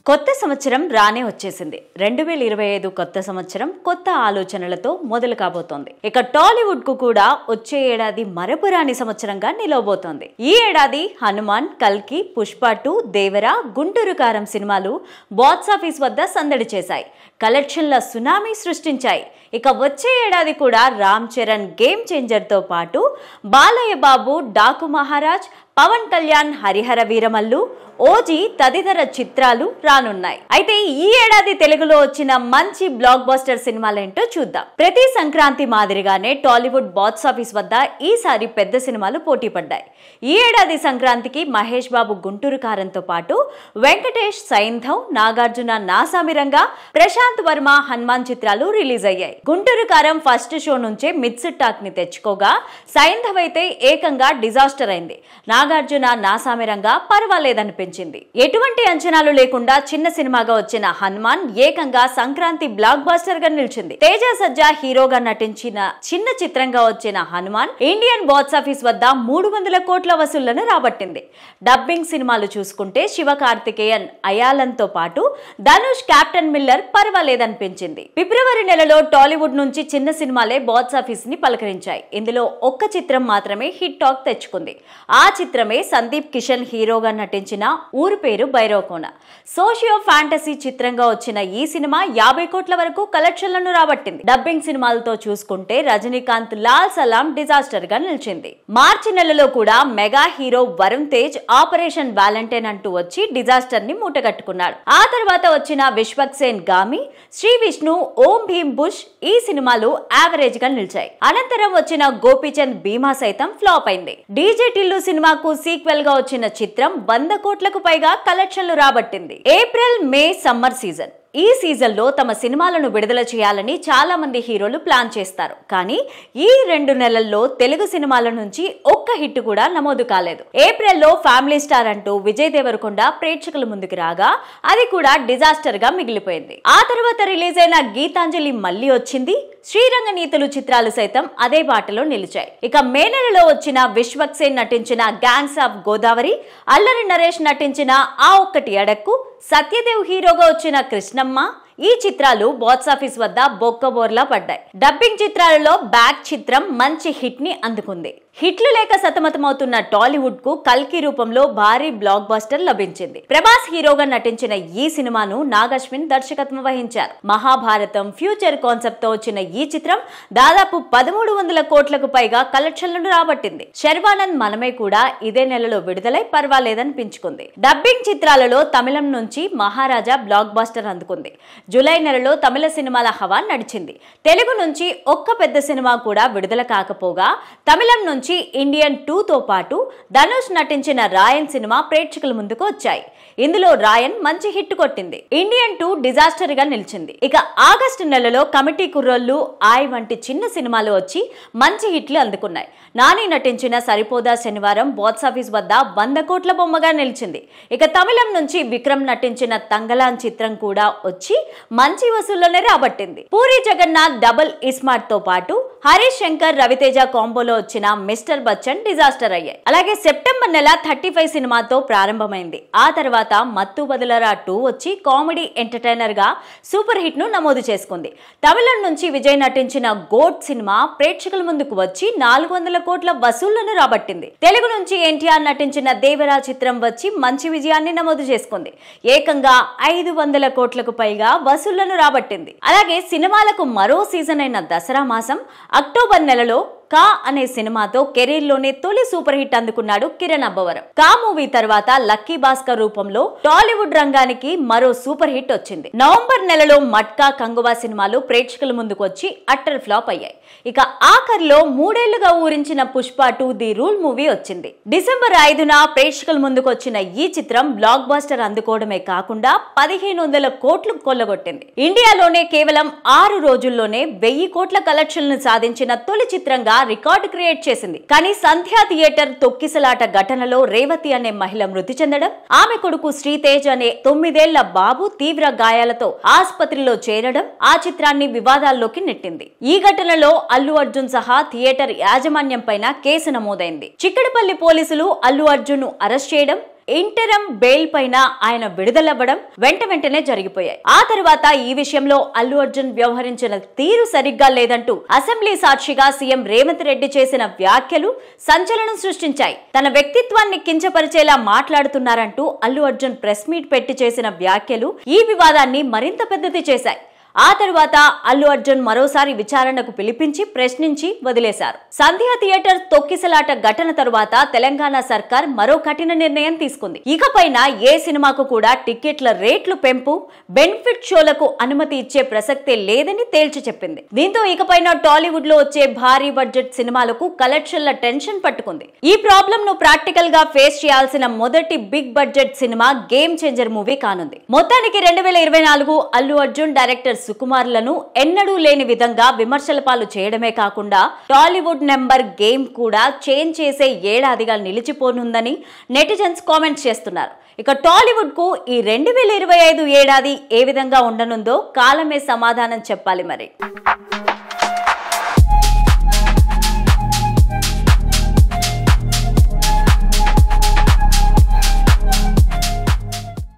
కొత్త సంవత్సరం రానే వచ్చేసింది. 2025 కొత్త సంవత్సరం కొత్త ఆలోచనలతో మొదలు కాబోతోంది. ఇక టాలీవుడ్ కు కూడా వచ్చే ఏడాది మరపురాని సంవత్సరంగా నిలవబోతోంది. ఈ ఏడాది హనుమాన్, కల్కి, పుష్ప 2, దేవర, గుంటూరు కారం సినిమాలు బాక్సాఫీస్ వద్ద సందడి చేశాయి. కలెక్షన్ల సునామీ సృష్టించాయి. ఇక వచ్చే ఏడాది కూడా రామ్ చరణ్ గేమ్ చేంజర్ తో పాటు బాలయ్య బాబు, డాకు మహారాజ్, పవన్ కళ్యాణ్, హరిహర వీరమల్లు, ఓజీ తదితర చిత్రాలు రానున్నాయి. అయితే ఈ ఏడాది తెలుగులో వచ్చిన మంచి బ్లాక్ బస్టర్ సినిమాలేంటో చూద్దాం. ప్రతి సంక్రాంతి మాదిరిగానే టాలీవుడ్ బాక్స్ ఆఫీస్ వద్ద ఈసారి పెద్ద సినిమాలు పోటీ పడ్డాయి. ఈ ఏడాది సంక్రాంతికి మహేష్ బాబు గుంటూరు కారంతో పాటు వెంకటేష్ సైంధవ్, నాగార్జున నాసామిరంగా, ప్రశాంత్ వర్మ హనుమాన్ చిత్రాలు రిలీజ్ అయ్యాయి. గుంటూరు కారం ఫస్ట్ షో నుంచే మిక్స్డ్ టాక్ ని తెచ్చుకోగా, సైంధవ్ అయితే ఏకంగా డిజాస్టర్ అయింది. నాగార్జున నాసామిరంగా పర్వాలేదనిపించింది. ఎటువంటి అంచనాలు లేకుండా చిన్న సినిమాగా వచ్చిన హనుమాన్ ఏకంగా సంక్రాంతి బ్లాక్ బస్టర్ గా నిలిచింది. తేజ సజ్జా హీరోగా నటించిన చిన్న చిత్రంగా వచ్చిన హనుమాన్ ఇండియన్ బాక్స్ ఆఫీస్ వద్ద 300 కోట్ల వసూళ్లను రాబట్టింది. డబ్బింగ్ సినిమాలు చూసుకుంటే శివకార్తికేయన్, అయాలన్తో పాటు ధనుష్, కెప్టెన్ మిల్లర్ పర్వాలేదనిపించింది. ఫిబ్రవరి నెలలో టాలీవుడ్ నుంచి చిన్న సినిమాలే బాక్స్ ఆఫీస్ ని పలకరించాయి. ఇందులో ఒక్క చిత్రం మాత్రమే హిట్ టాక్ తెచ్చుకుంది. ఆ చిత్రమే సందీప్ కిషన్ హీరోగా నటించిన ఊరు పేరు భైరవకోన. సోషియో ఫ్యాంటసీ చిత్రంగా వచ్చిన ఈ సినిమా 50 కోట్ల వరకు కలెక్షన్లను రాబట్టింది. డబ్బింగ్ సినిమాలతో చూసుకుంటే రజనీకాంత్ లాల్ సలాం డిజాస్టర్ గా నిలిచింది. మార్చి నెలలో కూడా mega hero Varun Tej operation Valentine అంటూ వచ్చి డిజాస్టర్ ని మూటగట్టుకున్నాడు. ఆ తర్వాత వచ్చిన విశ్వక్సేన్ గామి, శ్రీ విష్ణు, ఓం భీమ్ బుష్ ఈ సినిమాలు యావరేజ్ గా నిలిచాయి. అనంతరం వచ్చిన గోపీచంద్ భీమా సైతం ఫ్లాప్ అయింది. డీజే టిల్లు సినిమాకు సీక్వెల్ గా వచ్చిన చిత్రం 100 కోట్లకు పైగా కలెక్షన్లు రాబట్టింది. April, May summer season. ఈ సీజన్ లో తమ సినిమాలను విడుదల చేయాలని చాలా మంది హీరోలు ప్లాన్ చేస్తారు. కానీ ఈ 2 నెలల్లో తెలుగు సినిమాల నుంచి ఒక్క హిట్ కూడా నమోదు కాలేదు. ఏప్రిల్లో ఫ్యామిలీ స్టార్ అంటూ విజయ్ దేవరకొండ ప్రేక్షకుల ముందుకు రాగా అది కూడా డిజాస్టర్ గా మిగిలిపోయింది. ఆ తర్వాత రిలీజ్ అయిన గీతాంజలి మళ్లీ వచ్చింది. శ్రీరంగ నీతులు చిత్రాలు సైతం అదే బాటలో నిలిచాయి. ఇక మే నెలలో వచ్చిన విశ్వక్సేన్ నటించిన గ్యాంగ్స్ ఆఫ్ గోదావరి, అల్లరి నరేష్ నటించిన ఆ ఒక్కటి అడక్కు, సత్యదేవ్ హీరోగా వచ్చిన కృష్ణమ్మ ఈ చిత్రాలు బాక్స్ ఆఫీస్ వద్ద బొక్కబోర్లా పడ్డాయి. డబ్బింగ్ చిత్రాలలో బ్యాక్ చిత్రం మంచి హిట్ ని అందుకుంది. హిట్లు లేక సతమతమవుతున్న టాలీవుడ్ కు కల్కి రూపంలో భారీ బ్లాక్ బస్టర్ లభించింది. ప్రభాస్ హీరోగా నటించిన ఈ సినిమాను నాగశ్విన్ దర్శకత్వం వహించారు. మహాభారతం ఫ్యూచర్ కాన్సెప్ట్ తో వచ్చిన ఈ చిత్రం దాదాపు 1300 కోట్లకు పైగా కలెక్షన్లను రాబట్టింది. శర్వానంద్ మనమే కూడా ఇదే నెలలో విడుదలై పర్వాలేదనిపించుకుంది. డబ్బింగ్ చిత్రాలలో తమిళం నుంచి మహారాజా బ్లాక్ బస్టర్ అందుకుంది. జూలై నెలలో తమిళ సినిమాల హవా నడిచింది. తెలుగు నుంచి ఒక్క పెద్ద సినిమా కూడా విడుదల కాకపోగా తమిళం నుంచి ఇండియన్ 2 తో పాటు ధనుష్ నటించిన రాయన్ సినిమా ప్రేక్షకుల ముందుకు వచ్చాయి. ఇందులో రాయన్ మంచి హిట్ కొట్టింది. ఇండియన్ 2 డిజాస్టర్ గా నిలిచింది. ఇక ఆగస్టు నెలలో కమిటీ కుర్రోళ్ళు, ఆయ్ వంటి చిన్న సినిమాలు వచ్చి మంచి హిట్లు అందుకున్నాయి. నాని నటించిన సరిపోదా శనివారం బాక్స్ ఆఫీస్ వద్ద 100 కోట్ల బొమ్మగా నిలిచింది. ఇక తమిళం నుంచి విక్రమ్ నటించిన తంగలాన్ చిత్రం కూడా వచ్చి మంచి వసూళ్లనే రాబట్టింది. పూరి జగన్నాథ్, డబుల్ ఇస్మార్ట్ తో పాటు హరీష్ శంకర్, రవితేజ కాంబోలో వచ్చిన మిస్టర్ బచ్చన్ డిజాస్టర్ అయ్యాయి. అలాగే సెప్టెంబర్ నెల 35 సినిమాతో ప్రారంభమైంది. ఆ తర్వాత మత్తు బదులరా 2 వచ్చి కామెడీ ఎంటర్టైనర్ గా సూపర్ హిట్ ను నమోదు చేసుకుంది. తమిళం నుంచి విజయ్ నటించిన గోట్ సినిమా ప్రేక్షకుల ముందుకు వచ్చి 400 కోట్ల వసూళ్లను రాబట్టింది. తెలుగు నుంచి ఎన్టీఆర్ నటించిన దేవరా చిత్రం వచ్చి మంచి విజయాన్ని నమోదు చేసుకుంది. ఏకంగా 500 కోట్లకు పైగా వసూళ్లను రాబట్టింది. అలాగే సినిమాలకు మరో సీజన్ అయిన దసరా మాసం అక్టోబర్ నెలలో కా అనే సినిమాతో కెరీర్ లోనే తొలి సూపర్ హిట్ అందుకున్నాడు కిరణ్ అబ్బవరం. కా మూవీ తర్వాత లక్కీ భాస్కర్ రూపంలో టాలీవుడ్ రంగానికి మరో సూపర్ హిట్ వచ్చింది. నవంబర్ నెలలో మట్కా, కంగువా సినిమాలు ప్రేక్షకుల ముందుకు వచ్చి అట్టర్ ఫ్లాప్ అయ్యాయి. ఇక ఆఖరిలో 3 ఏళ్లుగా ఊరించిన పుష్ప 2 ది రూల్ మూవీ వచ్చింది. డిసెంబర్ 5న ప్రేక్షకుల ముందుకు వచ్చిన ఈ చిత్రం బ్లాక్ బస్టర్ అందుకోవడమే కాకుండా 1500 కోట్లు కొల్లగొట్టింది. ఇండియాలోనే కేవలం 6 రోజుల్లోనే 1000 కోట్ల కలెక్షన్లను సాధించిన తొలి చిత్రంగా రికార్డు క్రియేట్ చేసింది. కానీ సంధ్యా థియేటర్ తొక్కిసలాట ఘటనలో రేవతి అనే మహిళ మృతి చెందడం, ఆమె కొడుకు శ్రీతేజ్ అనే 9 ఏళ్ల బాబు తీవ్ర గాయాలతో ఆసుపత్రిలో చేరడం ఆ చిత్రాన్ని వివాదాల్లోకి నెట్టింది. ఈ ఘటనలో అల్లు అర్జున్ సహా థియేటర్ యాజమాన్యం పైన కేసు నమోదైంది. చిక్కడపల్లి పోలీసులు అల్లు అర్జున్ ను అరెస్ట్ చేయడం, ఇంటరమ్ బెయిల్ పైన ఆయన విడుదలవ్వడం వెంటనే జరిగిపోయాయి. ఆ తర్వాత ఈ విషయంలో అల్లు అర్జున్ వ్యవహరించిన తీరు సరిగ్గా లేదంటూ అసెంబ్లీ సాక్షిగా సీఎం రేవంత్ రెడ్డి చేసిన వ్యాఖ్యలు సంచలనం సృష్టించాయి. తన వ్యక్తిత్వాన్ని కించపరిచేలా మాట్లాడుతున్నారంటూ అల్లు అర్జున్ ప్రెస్ మీట్ పెట్టి చేసిన వ్యాఖ్యలు ఈ వివాదాన్ని మరింత పెద్దది చేశాయి. ఆ తర్వాత అల్లు అర్జున్ మరోసారి విచారణకు పిలిపించి ప్రశ్నించి వదిలేశారు. సంధ్య థియేటర్ తొక్కిసలాట ఘటన తరువాత తెలంగాణ సర్కార్ మరో కఠిన నిర్ణయం తీసుకుంది. ఇకపైన ఏ సినిమాకు కూడా టికెట్ల రేట్లు పెంపు, బెనిఫిట్ షోలకు అనుమతి ఇచ్చే ప్రసక్తే లేదని తేల్చి చెప్పింది. దీంతో ఇకపైన టాలీవుడ్ లో వచ్చే భారీ బడ్జెట్ సినిమాలకు కలెక్షన్ల టెన్షన్ పట్టుకుంది. ఈ ప్రాబ్లం ను ప్రాక్టికల్ గా ఫేస్ చేయాల్సిన మొదటి big budget cinema game changer movie కానుంది. మొత్తానికి 2024 అల్లు అర్జున్, డైరెక్టర్ సుకుమార్లను ఎన్నడూ లేని విధంగా విమర్శల పాలు చేయడమే కాకుండా టాలీవుడ్ నెంబర్ గేమ్ కూడా చేంజ్ చేసే ఏడాదిగా నిలిచిపోనుందని నెటిజన్స్ కామెంట్స్ చేస్తున్నారు. ఇక టాలీవుడ్ కు ఈ 2025 ఏడాది ఏ విధంగా ఉండనుందో కాలమే సమాధానం చెప్పాలి మరి.